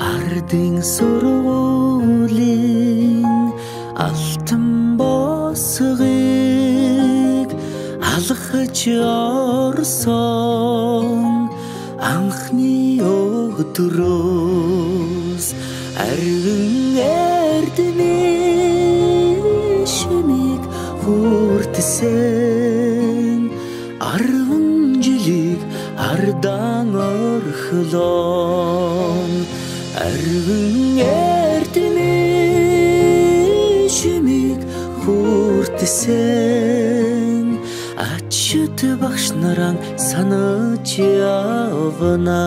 Ардын сургуулийн алтан босгыг алхаж орсон анхны өдрөөс арвин эрдмийн шимийг хүртсэн 10 жилиг ардан орхлон арвин эрдмийн шимийг хүртсэн ачт багш наран санаж явна.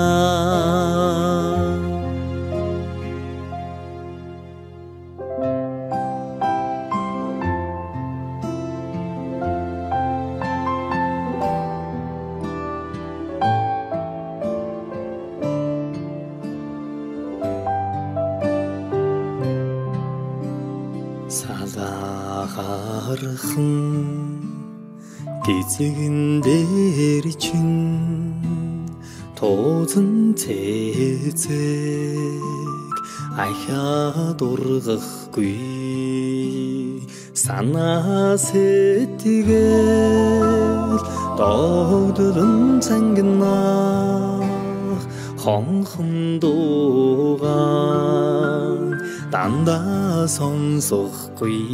Салахархан гизэгэн дээр чин тоозон цэцэг ахаад ургахгүй санаа сэтгэл догдолон цангинах хонхон дуугаан дандаа сонсохгүй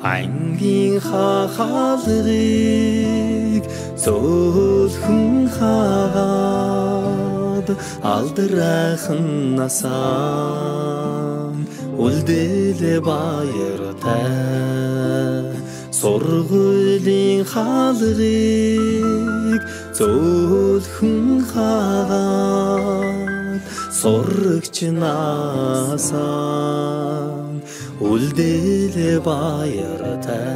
ангийн хахалгыг зөөлхөн хаад алдрайхан насаа үлдээлээ баяртай сургуулийн хаалгыг зөөлхөн хаад сурагч насаа үлдээлээ баяртай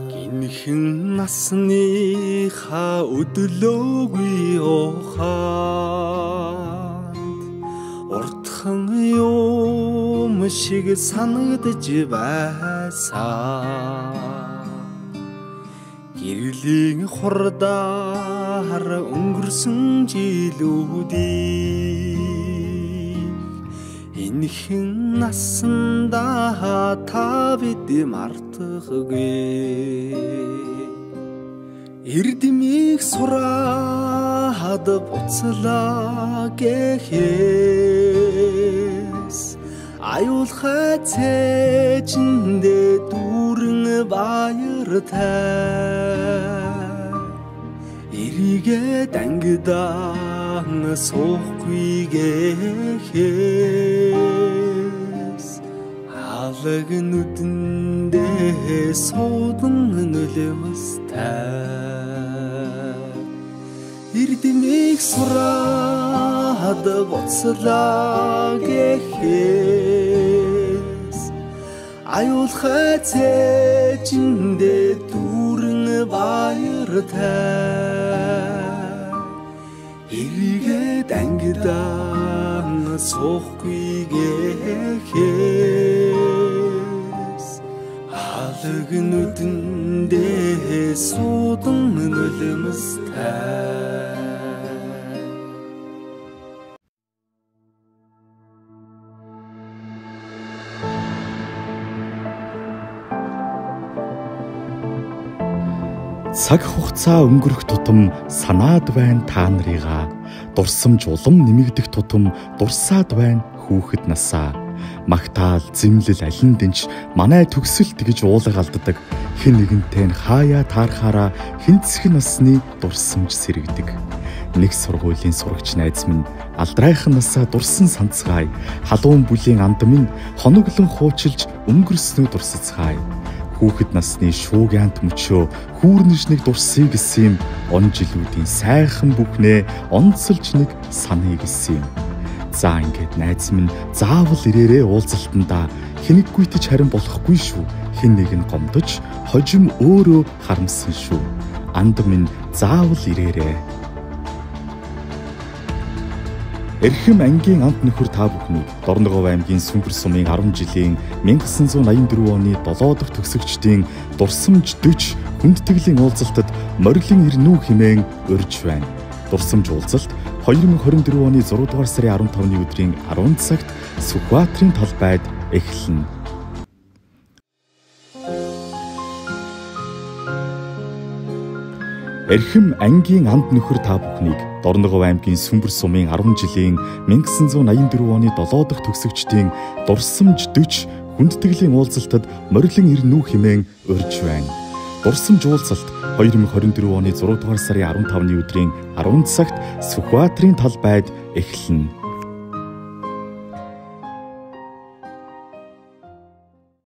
гинхэн насныхаа өдлөөгүй ухаанд уртхан юм шиг санагдаж байсан гэрлийн хурдаар өнгөрсөн жилүүдийг энэхэн насандаа та бид мартахгүй эрдмийг сураад буцлаа гэхээс аюулхай цээжиндээ дүүрэн баяртай эрийгээ дангидаан суухгүй гэхээс алаг нүдэндээ суудан нөлөөстэй эрдмийг сураад буцлаа гэхээс аюулхай цээжиндээ дүүрэн баяртай эрийгээ дангидаан суухгүй гэхээс алаг нүдэндээ суудан нөлөөстэй цаг хугацаа өнгөрөх тутам санаад байна та нарыгаа дурсамж улам нэмэгдэх тутам дурсаад байна хүүхэд насаа магтаал зэмлэл алин дэнч манай төгсөлт гэж уулга алддаг хэн нэгэнтэй нь хаяа таархаараа хинцэх насны дурсамж сэрэгдэг нэг сургуулийн сурагч найз минь алдрайхан насаа дурсан санцгаая халуун бүлийн анд минь хоноглон хуучилж өнгөрснөө дурсацгаая хүүхэд насны шуугиант мөчөө хүүрнэж нэг дурсыг гэсэн юм он жилүүдийн сайхан бүхнээ онцолж нэг саныг гэсэн юм. За ингээд найз минь заавал ирээрээ уулзалтандаа хэнэггүйтэж харин болохгүй шүү. Хэн нэг нь гомдож хожим өөрөө харамсан шүү. Анд минь заавал ирээрээ. Эрхэм ангийн амт нөхөр та бүхнийг Дорногов аймгийн Сүмбэр сумын 10 жилийн 1984 оны 7 дахь төгсөгчдийн дурсамж 40 хүндтгэлийн уулзалтад морилон ирнүү хэмээн урьж байна. Дурсамж уулзалт 2024 оны 6 дугаар сарын 15-ны өдрийн 10 цагт Сүхбаатарын талбайд эхэлнэ. Эрхэм ангийн амт нөхөр та бүхнийг Дорногов аймгийн Сүмбэр сумын 10 жилийн 1984 оны 7 дахь төгсөгчдийн дурсамж 40 хүндтгэлийн уулзалтад морилон ирнүү хэмээн урьж байна. Дурсамж уулзалт 2024 оны 6 дугаар сарын 15-ны өдрийн 10 цагт Сүхбаатарын талбайд эхэлнэ.